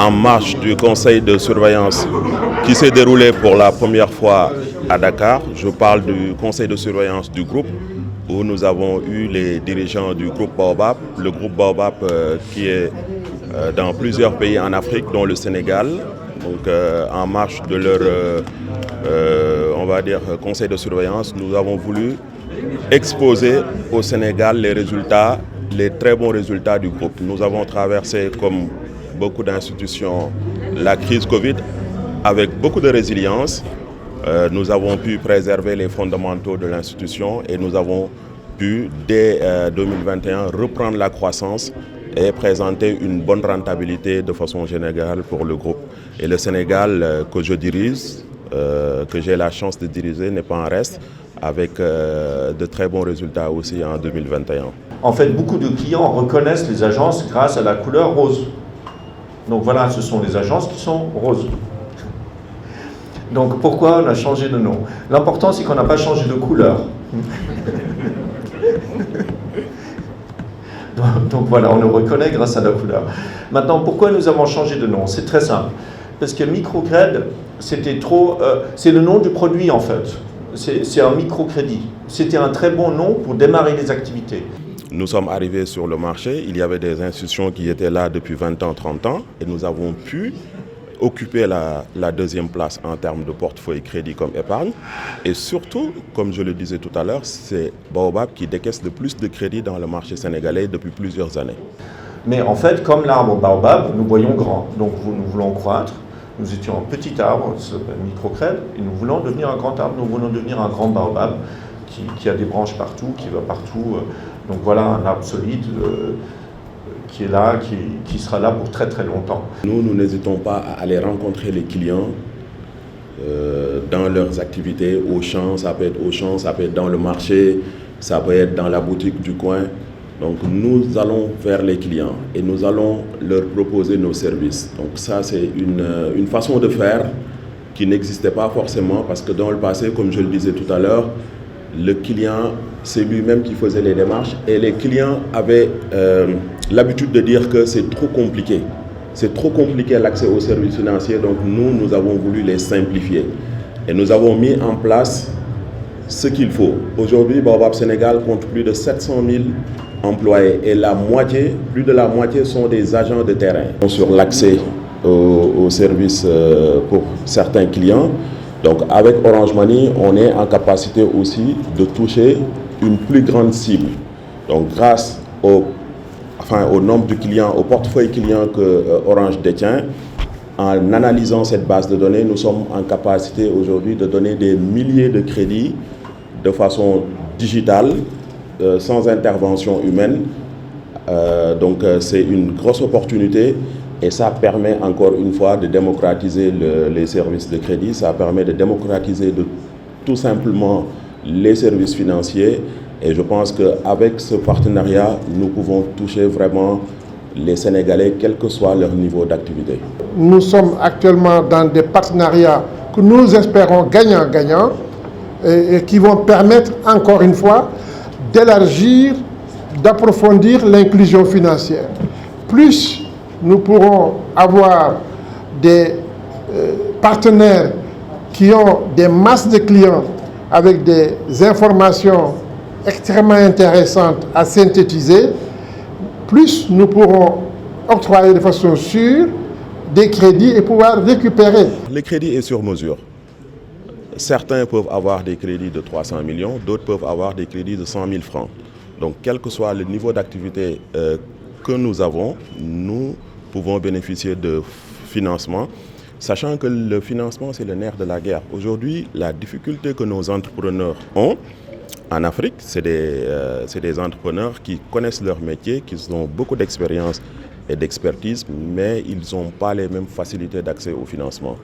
en marge du conseil de surveillance qui s'est déroulé pour la première fois à Dakar. Je parle du conseil de surveillance du groupe où nous avons eu les dirigeants du groupe Baobab. Le groupe Baobab qui est dans plusieurs pays en Afrique, dont le Sénégal. Donc en marge de leur on va dire, conseil de surveillance, nous avons voulu exposer au Sénégal les résultats, les très bons résultats du groupe. Nous avons traversé, comme beaucoup d'institutions, la crise Covid avec beaucoup de résilience. Nous avons pu préserver les fondamentaux de l'institution et nous avons pu, dès 2021, reprendre la croissance et présenter une bonne rentabilité de façon générale pour le groupe. Et le Sénégal que je dirige, que j'ai la chance de diriger, n'est pas en reste, avec de très bons résultats aussi en 2021. En fait, beaucoup de clients reconnaissent les agences grâce à la couleur rose. Donc voilà, ce sont les agences qui sont roses. Donc pourquoi on a changé de nom? L'important, c'est qu'on n'a pas changé de couleur. Donc voilà, on nous reconnaît grâce à la couleur. Maintenant, pourquoi nous avons changé de nom? C'est très simple. Parce que microcrédit, c'était trop... c'est le nom du produit en fait. C'est un microcrédit. C'était un très bon nom pour démarrer les activités. Nous sommes arrivés sur le marché, il y avait des institutions qui étaient là depuis 20 ans, 30 ans, et nous avons pu occuper la deuxième place en termes de portefeuille crédit comme épargne. Et surtout, comme je le disais tout à l'heure, c'est Baobab qui décaisse le plus de crédit dans le marché sénégalais depuis plusieurs années. Mais en fait, comme l'arbre Baobab, nous voyons grand. Donc nous voulons croître. Nous étions un petit arbre, ce microcrédit, et nous voulons devenir un grand arbre. Nous voulons devenir un grand Baobab qui a des branches partout, qui va partout. Donc voilà, un arbre solide qui est là, qui sera là pour très très longtemps. Nous n'hésitons pas à aller rencontrer les clients dans leurs activités, Auchan, ça peut être Auchan, ça peut être dans le marché, ça peut être dans la boutique du coin. Donc nous allons vers les clients et nous allons leur proposer nos services. Donc ça c'est une façon de faire qui n'existait pas forcément parce que dans le passé, comme je le disais tout à l'heure, le client, c'est lui-même qui faisait les démarches et les clients avaient l'habitude de dire que c'est trop compliqué. C'est trop compliqué l'accès aux services financiers, donc nous avons voulu les simplifier. Et nous avons mis en place ce qu'il faut. Aujourd'hui, Baobab Sénégal compte plus de 700 000 employés et plus de la moitié sont des agents de terrain. Sur l'accès aux services pour certains clients, donc avec Orange Money, on est en capacité aussi de toucher une plus grande cible. Donc grâce au nombre de clients, au portefeuille client que Orange détient, en analysant cette base de données, nous sommes en capacité aujourd'hui de donner des milliers de crédits de façon digitale, sans intervention humaine. Donc c'est une grosse opportunité et ça permet encore une fois de démocratiser les services de crédit, ça permet de démocratiser tout simplement les services financiers et je pense qu'avec ce partenariat, nous pouvons toucher vraiment les Sénégalais, quel que soit leur niveau d'activité. Nous sommes actuellement dans des partenariats que nous espérons gagnant-gagnant et qui vont permettre encore une fois d'élargir, d'approfondir l'inclusion financière. Plus nous pourrons avoir des partenaires qui ont des masses de clients avec des informations extrêmement intéressantes à synthétiser, plus nous pourrons octroyer de façon sûre des crédits et pouvoir récupérer. Le crédit est sur mesure. Certains peuvent avoir des crédits de 300 millions, d'autres peuvent avoir des crédits de 100 000 francs. Donc quel que soit le niveau d'activité que nous avons, nous pouvons bénéficier de financement, sachant que le financement c'est le nerf de la guerre. Aujourd'hui, la difficulté que nos entrepreneurs ont en Afrique, c'est des entrepreneurs qui connaissent leur métier, qui ont beaucoup d'expérience et d'expertise, mais ils n'ont pas les mêmes facilités d'accès au financement.